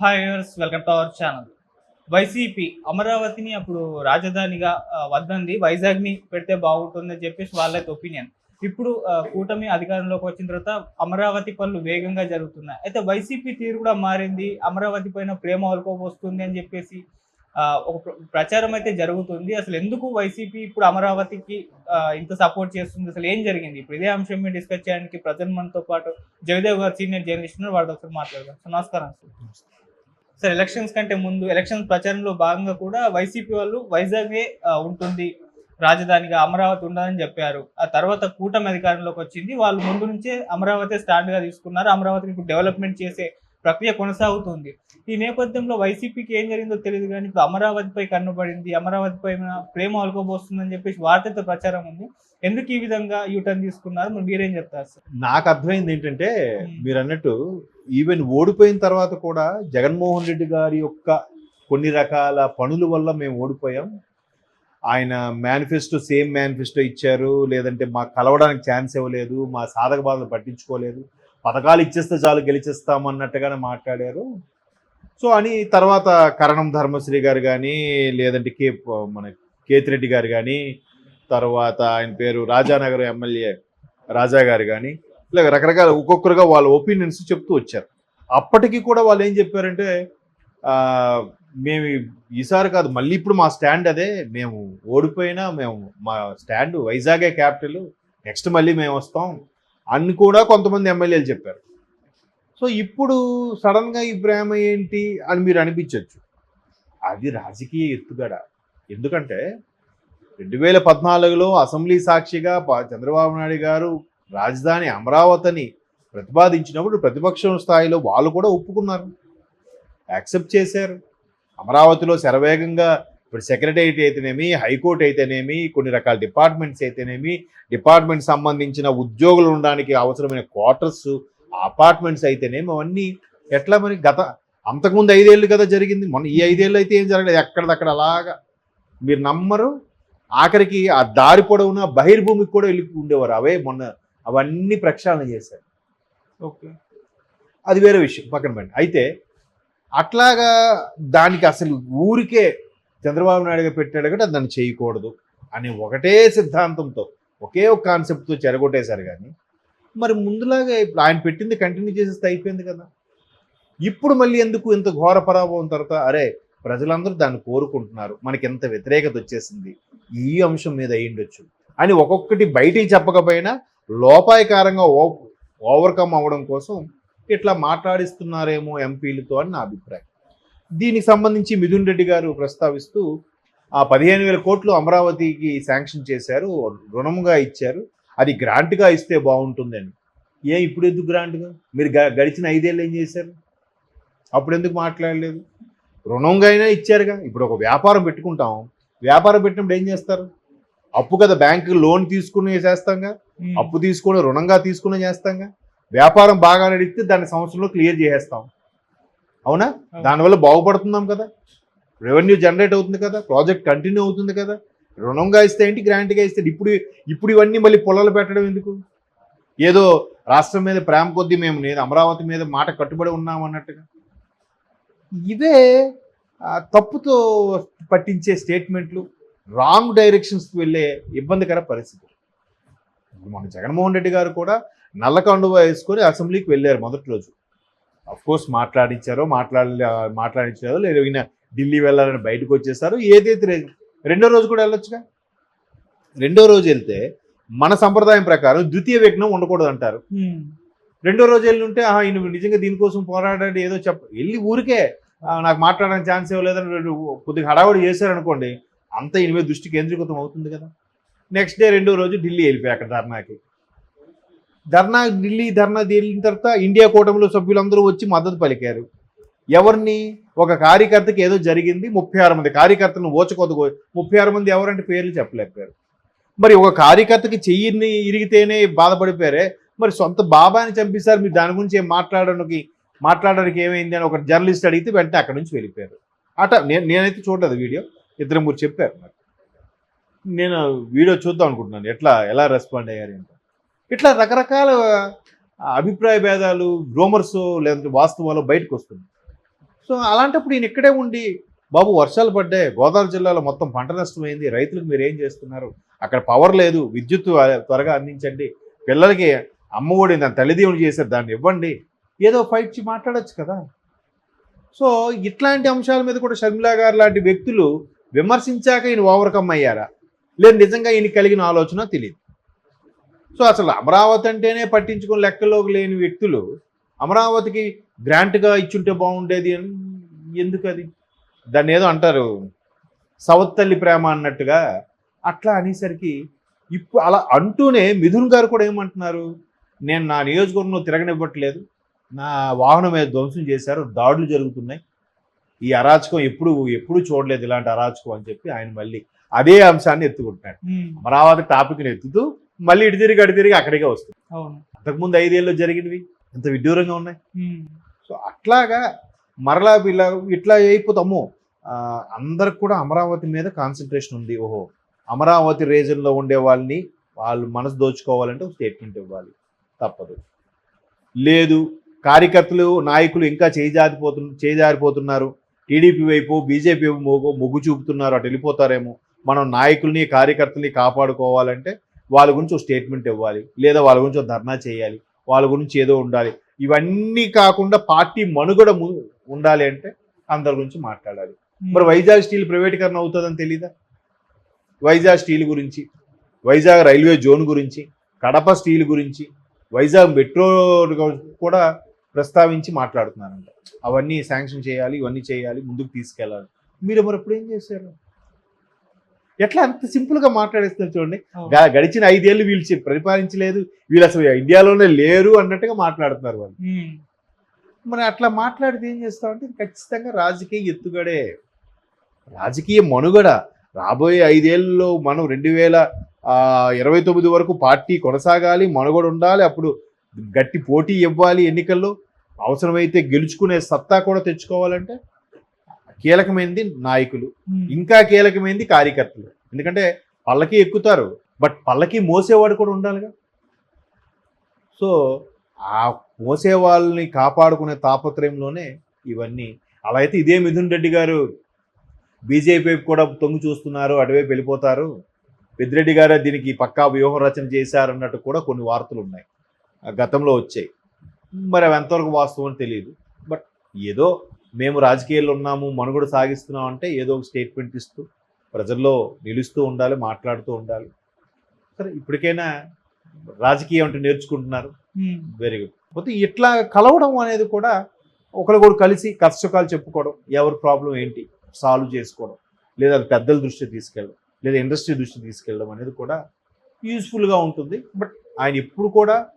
Hi viewers, welcome to our channel. YCP అమరావతిని అప్పుడు రాజధానిగా వద్దంది, వైజాగ్ని పెడితే బాగుంటుందని చెప్పేసి వాళ్ళైతే ఒపీనియన్. ఇప్పుడు కూటమి అధికారంలోకి వచ్చిన తర్వాత అమరావతి పనులు వేగంగా జరుగుతున్నాయి. అయితే వైసీపీ తీరు కూడా మారింది. అమరావతి పైన ప్రేమ వస్తుంది అని చెప్పేసి ఒక ప్రచారం అయితే జరుగుతుంది. అసలు ఎందుకు వైసీపీ ఇప్పుడు అమరావతికి ఇంత సపోర్ట్ చేస్తుంది? అసలు ఏం జరిగింది? ఇప్పుడు ఇదే అంశం మీద డిస్కస్ చేయడానికి ప్రజెంట్ మనతో పాటు జయదేవ్ గారు, సీనియర్ జర్నలిస్ట్ ఉన్నారు. వారితో ఒకసారి మాట్లాడదాం. సో నమస్కారం సార్. సార్, ఎలక్షన్స్ కంటే ముందు ఎలక్షన్స్ ప్రచారంలో భాగంగా కూడా వైసీపీ వాళ్ళు వైజాగే ఉంటుంది రాజధానిగా, అమరావతి ఉండదని చెప్పారు. ఆ తర్వాత కూటమి అధికారంలోకి వచ్చింది. వాళ్ళు ముందు నుంచే అమరావతి స్టాండ్ గా తీసుకున్నారు. అమరావతిని ఇప్పుడు డెవలప్మెంట్ చేసే ప్రక్రియ కొనసాగుతుంది. ఈ నేపథ్యంలో వైసీపీకి ఏం జరిగిందో తెలియదు కానీ ఇప్పుడు అమరావతిపై కన్నుపడింది, అమరావతిపై ప్రేమ ఒలకబోస్తుందని చెప్పేసి వార్తతో ప్రచారం ఉంది. ఎందుకు ఈ విధంగా యూటర్న్ తీసుకున్నారు? మీరేం చెప్తారు సార్? నాకు అర్థమైంది ఏంటంటే, మీరు అన్నట్టు ఈవెన్ ఓడిపోయిన తర్వాత కూడా జగన్మోహన్ రెడ్డి గారి యొక్క కొన్ని రకాల పనుల వల్ల మేము ఓడిపోయాం. ఆయన సేమ్ మేనిఫెస్టో ఇచ్చారు, లేదంటే మాకు కలవడానికి ఛాన్స్ ఇవ్వలేదు, మా సాధక బాధలు పట్టించుకోలేదు, పథకాలు ఇచ్చేస్తే చాలు గెలిచేస్తామన్నట్టుగానే మాట్లాడారు. సో అని తర్వాత కరణం ధర్మశ్రీ గారు కానీ, లేదంటే మన కేతిరెడ్డి గారు కానీ, తర్వాత ఆయన పేరు రాజానగర్ ఎమ్మెల్యే రాజా గారు కానీ, ఇలా రకరకాల ఒక్కొక్కరుగా వాళ్ళ ఒపీనియన్స్ చెప్తూ వచ్చారు. అప్పటికి కూడా వాళ్ళు ఏం చెప్పారంటే, మేము ఈసారి కాదు, మళ్ళీ ఇప్పుడు మా స్టాండ్ అదే, మేము ఓడిపోయినా మా స్టాండ్ వైజాగే క్యాపిటల్, నెక్స్ట్ మళ్ళీ మేము వస్తాం అని కూడా కొంతమంది ఎమ్మెల్యేలు చెప్పారు. సో ఇప్పుడు సడన్గా ఈ ప్రేమ ఏంటి అని మీరు అనిపించవచ్చు. అది రాజకీయ ఎత్తుగడ. ఎందుకంటే 2014లో అసెంబ్లీ సాక్షిగా చంద్రబాబు నాయుడు గారు రాజధాని అమరావతిని ప్రతిపాదించినప్పుడు ప్రతిపక్షం స్థాయిలో వాళ్ళు కూడా ఒప్పుకున్నారు, యాక్సెప్ట్ చేశారు. అమరావతిలో శరవేగంగా ఇప్పుడు సెక్రటేరియట్ అయితేనేమి, హైకోర్టు అయితేనేమి, కొన్ని రకాల డిపార్ట్మెంట్స్ అయితేనేమి, డిపార్ట్మెంట్ సంబంధించిన ఉద్యోగులు ఉండడానికి అవసరమైన క్వార్టర్స్, అపార్ట్మెంట్స్ అయితేనేమి, అవన్నీ ఎట్లా మరి అంతకుముందు 5 ఏళ్ళు కదా జరిగింది. మొన్న ఈ 5 ఏళ్ళు అయితే ఏం జరగలేదు, ఎక్కడిదక్కడ అలాగా. మీరు నమ్మరు, ఆఖరికి ఆ దారి పొడవున బహిర్భూమికి కూడా వెళ్ళి ఉండేవారు. అవన్నీ ప్రక్షాళన చేశారు. ఓకే, అది వేరే విషయం, పక్కన పండి. అయితే అట్లాగా దానికి అసలు ఊరికే చంద్రబాబు నాయుడుగా పెట్టాడు కాబట్టి దాన్ని చేయకూడదు అనే ఒకటే సిద్ధాంతంతో, ఒకే ఒక కాన్సెప్ట్తో చెరగొట్టేశారు. కానీ మరి ముందులాగా ఇప్పుడు ఆయన పెట్టింది కంటిన్యూ చేసేస్తే అయిపోయింది కదా. ఇప్పుడు మళ్ళీ ఎందుకు ఇంత ఘోర పరాభవం తర్వాత, అరే ప్రజలందరూ దాన్ని కోరుకుంటున్నారు, మనకి ఎంత వ్యతిరేకత వచ్చేసింది, ఈ అంశం మీద అయ్యిండొచ్చు అని ఒక్కొక్కటి బయటికి చెప్పకపోయినా లోపాయకారంగా ఓవర్కమ్ అవ్వడం కోసం ఇట్లా మాట్లాడిస్తున్నారేమో ఎంపీలతో అని నా అభిప్రాయం. దీనికి సంబంధించి మిథున్ రెడ్డి గారు ప్రస్తావిస్తూ ఆ 15,000 కోట్లు అమరావతికి శాంక్షన్ చేశారు, రుణముగా ఇచ్చారు, అది గ్రాంట్గా ఇస్తే బాగుంటుందని. ఇప్పుడు ఎందుకు గ్రాంట్గా? మీరు గడిచిన 5 ఏళ్ళు ఏం చేశారు? అప్పుడు ఎందుకు మాట్లాడలేదు? రుణంగా అయినా ఇచ్చారుగా. ఇప్పుడు ఒక వ్యాపారం పెట్టుకుంటాం, వ్యాపారం పెట్టినప్పుడు ఏం చేస్తారు? అప్పు కదా, బ్యాంకు లోన్ తీసుకుని చేస్తాంగా, అప్పు తీసుకుని రుణంగా తీసుకుని చేస్తాంగా. వ్యాపారం బాగా నడిస్తే దాన్ని సంవత్సరంలో క్లియర్ చేసేస్తాం, అవునా? దానివల్ల బాగుపడుతున్నాం కదా, రెవెన్యూ జనరేట్ అవుతుంది కదా, ప్రాజెక్ట్ కంటిన్యూ అవుతుంది కదా. రుణంగా ఇస్తే ఏంటి, గ్రాంట్గా ఇస్తే ఇప్పుడు ఇవన్నీ మళ్ళీ పొలాలు పెట్టడం ఎందుకు? ఏదో రాష్ట్రం మీద ప్రేమ కొద్దీ నేను అమరావతి మీద మాట కట్టుబడి ఉన్నాం అన్నట్టుగా. ఇవే తప్పుతో పట్టించే స్టేట్మెంట్లు, రాంగ్ డైరెక్షన్స్కి వెళ్ళే ఇబ్బందికర పరిస్థితి. మన జగన్మోహన్ రెడ్డి గారు కూడా నల్ల కండువా వేసుకొని అసెంబ్లీకి వెళ్ళారు మొదటి రోజు. అఫ్కోర్స్ మాట్లాడించారో లేదు, ఈయన ఢిల్లీ వెళ్ళాలని బయటకు వచ్చేసారు. ఏదైతే రెండో రోజు కూడా వెళ్ళొచ్చుగా. రెండో రోజు వెళ్తే మన సంప్రదాయం ప్రకారం ద్వితీయ విఘ్నం ఉండకూడదు అంటారు. రెండో రోజు వెళ్ళి ఉంటే ఈయన నిజంగా దీనికోసం పోరాడాడు ఏదో వెళ్ళి ఊరికే నాకు మాట్లాడడానికి ఛాన్స్ ఇవ్వలేదని కొద్దిగా హడావుడి చేశారనుకోండి, అంతా ఈయన మీద దృష్టి కేంద్రీకృతం అవుతుంది కదా. నెక్స్ట్ డే రెండో రోజు ఢిల్లీ వెళ్ళిపోయి అక్కడ ఢిల్లీ ధర్నా తేలిన తర్వాత ఇండియా కూటమిలో సభ్యులందరూ వచ్చి మద్దతు పలికారు. ఎవరిని? ఒక కార్యకర్తకి ఏదో జరిగింది, 36 మంది కార్యకర్తలను ఓచకొద్దు, 36 మంది ఎవరంటే పేర్లు చెప్పలేకపోయారు. మరి ఒక కార్యకర్తకి చెయ్యిని ఇరిగితేనే బాధపడిపోయారే, మరి సొంత బాబాని చంపేశారు, మీరు దాని గురించి మాట్లాడడానికి ఏమైంది అని ఒక జర్నలిస్ట్ అడిగితే వెంటనే అక్కడి నుంచి వెళ్ళిపోయారు. నేనైతే చూడలేదు వీడియో, 2-3 చెప్పారు. మరి నేను వీడియో చూద్దాం అనుకుంటున్నాను ఎలా రెస్పాండ్ అయ్యారు ఏంటో. ఇట్లా రకరకాల అభిప్రాయ భేదాలు, రూమర్స్ లేదంటే వాస్తవాలు బయటకు వస్తుంది. సో అలాంటప్పుడు ఈయన ఇక్కడే ఉండి బాబు వర్షాలు పడ్డాయి, గోదావరి జిల్లాలో మొత్తం పంట నష్టమైంది, రైతులకు మీరు ఏం చేస్తున్నారు, అక్కడ పవర్ లేదు, విద్యుత్ త్వరగా అందించండి, పిల్లలకి అమ్మఒడి దాని తల్లిదీవులు చేశారు దాన్ని ఇవ్వండి, ఏదో ఫైట్ మాట్లాడొచ్చు కదా. సో ఇట్లాంటి అంశాల మీద కూడా షర్మిలా గారు లాంటి వ్యక్తులు విమర్శించాక ఈయన ఓవర్కమ్ అయ్యారా, లేదు నిజంగా ఈయన కలిగిన ఆలోచన తెలియదు. సో అసలు అమరావతి అంటేనే పట్టించుకుని లెక్కలోకి లేని వ్యక్తులు అమరావతికి గ్రాంట్గా ఇచ్చుంటే బాగుండేది అని ఎందుకు, అది దాన్ని ఏదో అంటారు సవత్తల్లి ప్రేమ అన్నట్టుగా అట్లా అనేసరికి ఇప్పుడు అలా అంటూనే మిథున్ గారు కూడా ఏమంటున్నారు, నేను నా నియోజకవర్గంలో తిరగనివ్వట్లేదు, నా వాహనం మీద ధ్వంసం చేశారు, దాడులు జరుగుతున్నాయి, ఈ అరాచకం ఎప్పుడు చూడలేదు ఇలాంటి అరాచకం అని చెప్పి ఆయన మళ్ళీ అదే అంశాన్ని ఎత్తుకుంటున్నాడు. అమరావతి టాపిక్ని ఎత్తుతూ మళ్ళీ ఇటు తిరిగి అక్కడికే వస్తుంది. అంతకుముందు 5 ఏళ్ళు జరిగినవి ఎంత విడ్డూరంగా ఉన్నాయి. సో అట్లాగా మరలా ఇట్లా అయిపోతాము. అందరికి కూడా అమరావతి మీద కాన్సన్ట్రేషన్ ఉంది. ఓహో, అమరావతి రీజన్లో ఉండే వాళ్ళని వాళ్ళు మనసు దోచుకోవాలంటే ఒక స్టేట్మెంట్ ఇవ్వాలి, తప్పదు. లేదు కార్యకర్తలు నాయకులు ఇంకా చేజారిపోతున్నారు, టీడీపీ వైపు బీజేపీ మొగ్గు చూపుతున్నారు, అటు వెళ్ళిపోతారేమో, మనం నాయకుల్ని కార్యకర్తల్ని కాపాడుకోవాలంటే వాళ్ళ గురించి ఒక స్టేట్మెంట్ ఇవ్వాలి, లేదా వాళ్ళ గురించి ఒక ధర్నా చేయాలి, వాళ్ళ గురించి ఏదో ఉండాలి. ఇవన్నీ కాకుండా పార్టీ మనుగడ ఉండాలి అంటే అందరి గురించి మాట్లాడాలి. మరి వైజాగ్ స్టీల్ ప్రైవేటీకరణ అవుతుందని తెలీదా? వైజాగ్ స్టీల్ గురించి, వైజాగ్ రైల్వే జోన్ గురించి, కడప స్టీల్ గురించి, వైజాగ్ మెట్రో కూడా ప్రస్తావించి మాట్లాడుతున్నారంట. అవన్నీ శాంక్షన్ చేయాలి, ఇవన్నీ చేయాలి, ముందుకు తీసుకెళ్ళాలి. మీరు మరి ఎప్పుడు ఏం చేశారు? ఎట్లా అంత సింపుల్గా మాట్లాడేస్తున్నారు చూడండి. గడిచిన 5 ఏళ్ళు వీళ్ళు పరిపాలించలేదు, వీళ్ళు అసలు ఇండియాలోనే లేరు అన్నట్టుగా మాట్లాడుతున్నారు వాళ్ళు. మరి అట్లా మాట్లాడితే ఏం చేస్తామంటే ఖచ్చితంగా రాజకీయ ఎత్తుగడే, రాజకీయ మనుగడ. రాబోయే 5 ఏళ్ళలో మనం 2029 వరకు పార్టీ కొనసాగాలి, మనుగడ ఉండాలి, అప్పుడు గట్టి పోటీ ఇవ్వాలి ఎన్నికల్లో, అవసరమైతే గెలుచుకునే సత్తా కూడా తెచ్చుకోవాలంటే కీలకమైనది నాయకులు, ఇంకా కీలకమైనది కార్యకర్తలు. ఎందుకంటే పల్లకి ఎక్కుతారు, బట్ పల్లకి మోసేవాడు కూడా ఉండాలిగా. సో ఆ మోసే వాళ్ళని కాపాడుకునే తాపత్రయంలోనే ఇవన్నీ. అలా అయితే ఇదే మిథున్ రెడ్డి గారు బీజేపీ కూడా తొంగి చూస్తున్నారు, అటువైపు వెళ్ళిపోతారు, పెద్దిరెడ్డి గారు దీనికి పక్కా వ్యూహ రచన చేశారన్నట్టు కూడా కొన్ని వార్తలు ఉన్నాయి, గతంలో వచ్చాయి. మరి అవి ఎంతవరకు వాస్తవం తెలియదు. బట్ ఏదో మేము రాజకీయాల్లో ఉన్నాము, మనుగడ సాగిస్తున్నాం అంటే ఏదో ఒక స్టేట్మెంట్ ఇస్తూ ప్రజల్లో నిలుస్తూ ఉండాలి, మాట్లాడుతూ ఉండాలి. సరే ఇప్పటికైనా రాజకీయం అంటే నేర్చుకుంటున్నారు, వెరీ గుడ్. పోతే ఇట్లా కలవడం అనేది కూడా ఒకరికొకరు కలిసి కష్టసుఖాలు చెప్పుకోవడం, ఎవరి ప్రాబ్లం ఏంటి సాల్వ్ చేసుకోవడం, లేదా పెద్దల దృష్టి తీసుకెళ్ళడం, లేదా ఇండస్ట్రీ దృష్టి తీసుకెళ్ళడం అనేది కూడా యూజ్ఫుల్గా ఉంటుంది. బట్ ఆయన ఎప్పుడు కూడా